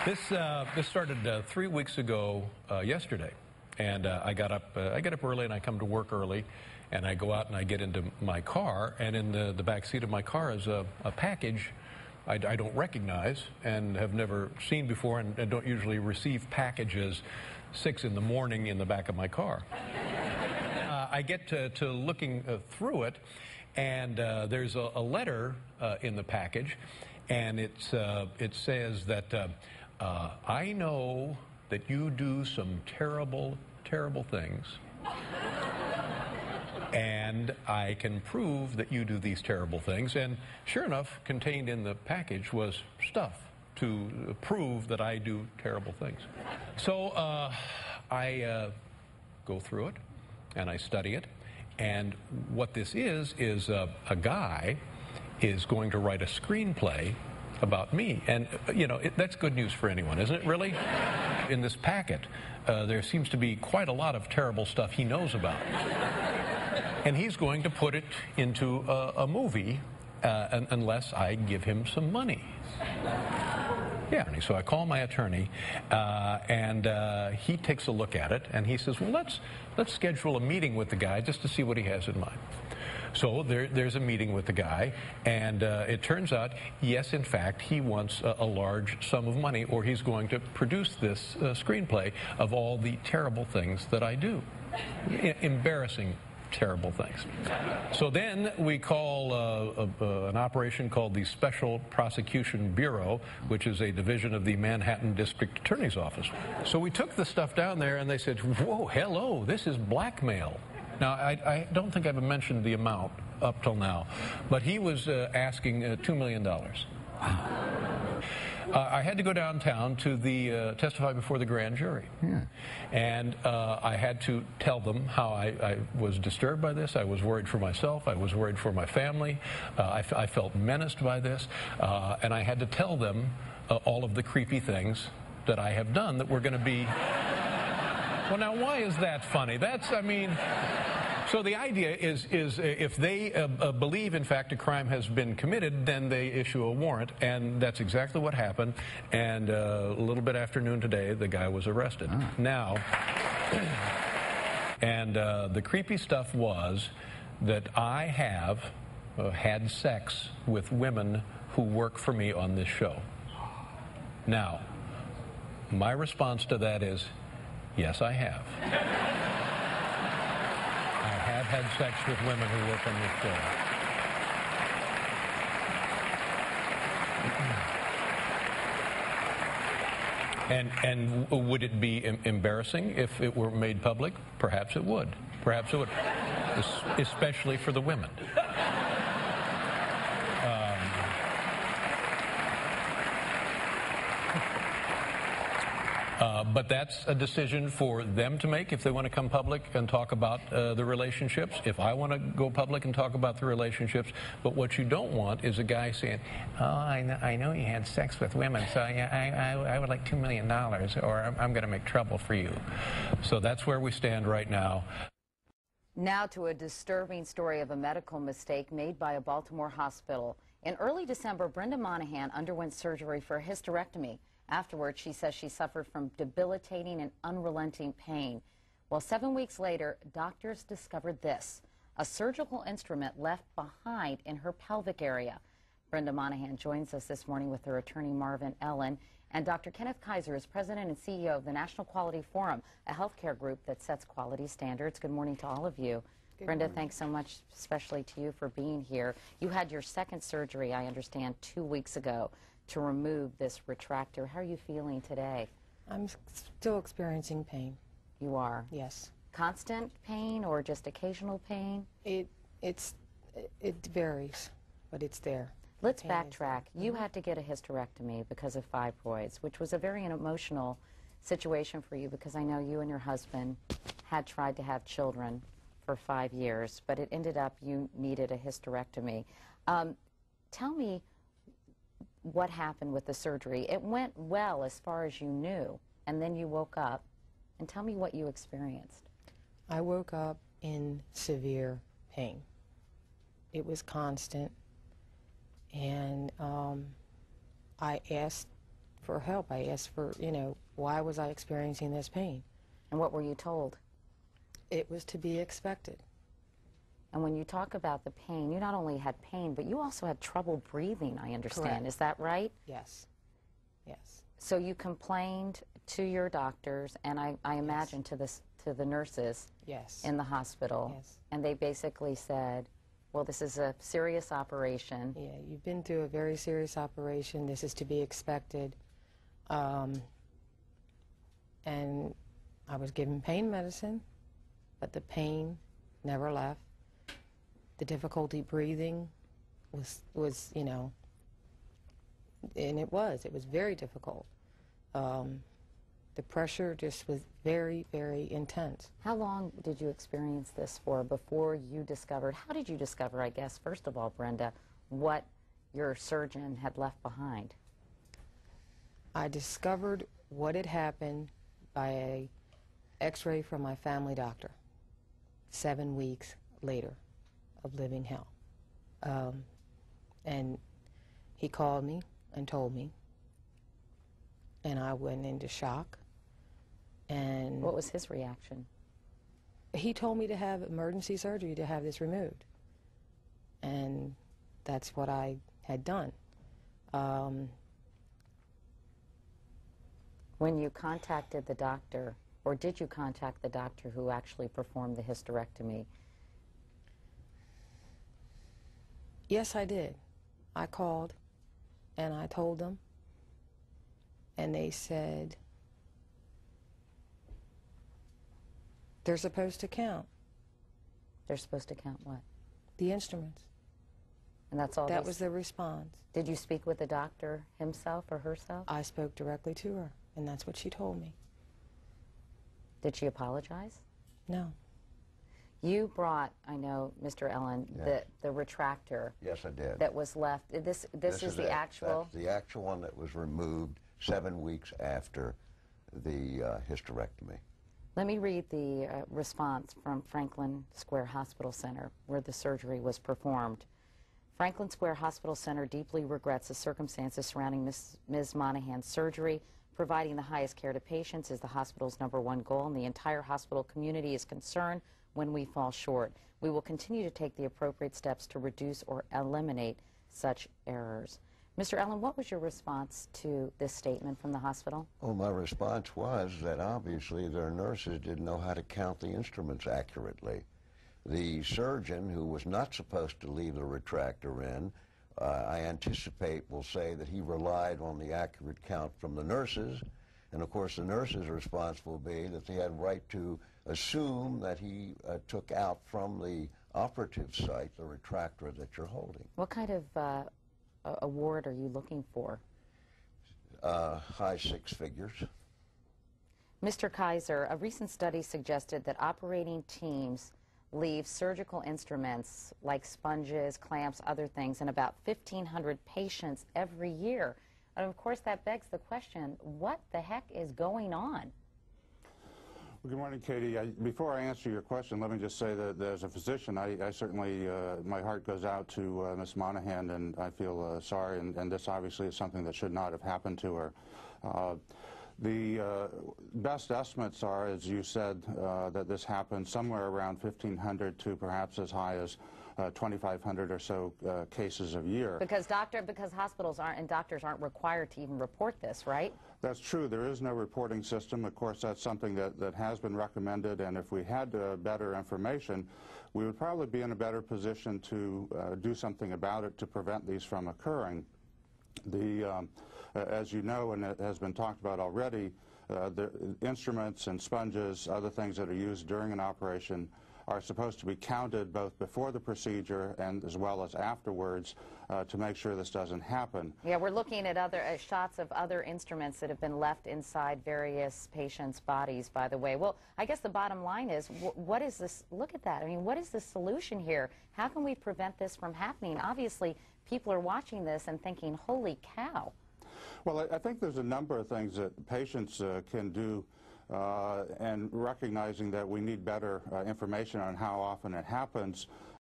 This started 3 weeks ago yesterday, and I get up early and I come to work early, and I go out and I get into my car, and in the back seat of my car is a package I don't recognize and have never seen before, and don't usually receive packages 6 in the morning in the back of my car. I get to looking through it, and there's a letter in the package, and it says that I know that you do some terrible, terrible things, and I can prove that you do these terrible things. And sure enough, contained in the package was stuff to prove that I do terrible things. So I go through it, and I study it, and what this is a guy is going to write a screenplay about me. And, you know, that's good news for anyone, isn't it, really? In this packet, there seems to be quite a lot of terrible stuff he knows about. And he's going to put it into a movie unless I give him some money. Yeah, so I call my attorney, and he takes a look at it, and he says, well, let's schedule a meeting with the guy just to see what he has in mind. So there's a meeting with the guy, and it turns out, yes, in fact, he wants a large sum of money, or he's going to produce this screenplay of all the terrible things that I do. Embarrassing, terrible things. So then we call an operation called the Special Prosecution Bureau, which is a division of the Manhattan District Attorney's Office. So we took the stuff down there, and they said, whoa, hello, this is blackmail. Now, I don't think I've mentioned the amount up till now, but he was asking $2 million. I had to go downtown to testify before the grand jury. Yeah. And I had to tell them how I was disturbed by this. I was worried for myself. I was worried for my family. I felt menaced by this. And I had to tell them all of the creepy things that I have done that were going to be... Well, now, why is that funny? So the idea is if they believe, in fact, a crime has been committed, then they issue a warrant, and that's exactly what happened. And a little bit after noon today, the guy was arrested. Now, and the creepy stuff was that I have had sex with women who work for me on this show. Now, my response to that is, yes, I have. I have had sex with women who work on this show. And would it be embarrassing if it were made public? Perhaps it would. Perhaps it would, especially for the women. But that's a decision for them to make if they want to come public and talk about the relationships. If I want to go public and talk about the relationships. But what you don't want is a guy saying, oh, I know you had sex with women, so I would like $2 million, or I'm going to make trouble for you. So that's where we stand right now. Now to a disturbing story of a medical mistake made by a Baltimore hospital. In early December, Brenda Monahan underwent surgery for a hysterectomy. Afterwards, she says she suffered from debilitating and unrelenting pain. Well, 7 weeks later, doctors discovered this, a surgical instrument left behind in her pelvic area. Brenda Monahan joins us this morning with her attorney, Marvin Ellen, and Dr. Kenneth Kaiser is president and CEO of the National Quality Forum, a healthcare group that sets quality standards. Good morning to all of you. Brenda, thanks so much, especially to you, for being here. You had your second surgery, I understand, 2 weeks ago to remove this retractor. How are you feeling today? I'm still experiencing pain. You are? Yes. Constant pain or just occasional pain? It varies, but it's there. Let's backtrack. You had to get a hysterectomy because of fibroids, which was a very emotional situation for you, because I know you and your husband had tried to have children for 5 years, but it ended up you needed a hysterectomy. Tell me what happened with the surgery. It went well as far as you knew, and then you woke up, and tell me what you experienced. I woke up in severe pain. It was constant, and I asked for help. I asked for, why was I experiencing this pain? And what were you told? It was to be expected. And when you talk about the pain, you not only had pain, but you also had trouble breathing, I understand. Correct. Is that right? Yes. Yes. So you complained to your doctors, and I imagine to the nurses Yes. in the hospital. Yes. And they basically said, well, this is a serious operation. Yeah, you've been through a very serious operation. This is to be expected. And I was given pain medicine, but the pain never left. The difficulty breathing was and it was very difficult. The pressure just was very, very intense. How long did you experience this for before you discovered, how did you discover, I guess, first of all, Brenda, what your surgeon had left behind? I discovered what had happened by a x-ray from my family doctor 7 weeks later of living hell. And he called me and told me, and I went into shock. And what was his reaction? He told me to have emergency surgery to have this removed. And that's what I had done. When you contacted the doctor, or did you contact the doctor who actually performed the hysterectomy? Yes, I did. I called and I told them, and they said, they're supposed to count. They're supposed to count what? The instruments. And that's all? That was the response. Did you speak with the doctor himself or herself? I spoke directly to her, and that's what she told me. Did she apologize? No. You brought, I know, Mr. Ellen, Yes. the retractor. Yes, I did. That was left. This is the it. actual. That's the actual one that was removed 7 weeks after the hysterectomy. Let me read the response from Franklin Square Hospital Center, where the surgery was performed. Franklin Square Hospital Center deeply regrets the circumstances surrounding Ms. Monahan's surgery. Providing the highest care to patients is the hospital's #1 goal, and the entire hospital community is concerned when we fall short. We will continue to take the appropriate steps to reduce or eliminate such errors. Mr. Ellen, what was your response to this statement from the hospital? Well, my response was that obviously their nurses didn't know how to count the instruments accurately. The surgeon, who was not supposed to leave the retractor in, I anticipate will say that he relied on the accurate count from the nurses, and of course the nurses' response will be that they had right to assume that he took out from the operative site the retractor that you're holding. What kind of award are you looking for? High 6 figures. Mr. Kaiser, a recent study suggested that operating teams leave surgical instruments like sponges, clamps, other things in about 1,500 patients every year. And of course, that begs the question, what the heck is going on? Well, good morning, Katie. Before I answer your question, let me just say that as a physician, I certainly, my heart goes out to Ms. Monahan, and I feel sorry, and this obviously is something that should not have happened to her. The best estimates are, as you said, that this happened somewhere around 1,500 to perhaps as high as 2,500 or so cases a year. Because hospitals aren't and doctors aren't required to even report this, right? That's true. There is no reporting system. Of course, that's something that has been recommended, and if we had better information, we would probably be in a better position to do something about it to prevent these from occurring. As you know, and it has been talked about already, the instruments and sponges, other things that are used during an operation, are supposed to be counted both before the procedure and as well as afterwards to make sure this doesn't happen. Yeah, we're looking at other shots of other instruments that have been left inside various patients' bodies, by the way. Well, I guess the bottom line is, what is this? Look at that. I mean, what is the solution here? How can we prevent this from happening? Obviously, people are watching this and thinking, holy cow. Well, I think there's a number of things that patients can do, and recognizing that we need better information on how often it happens.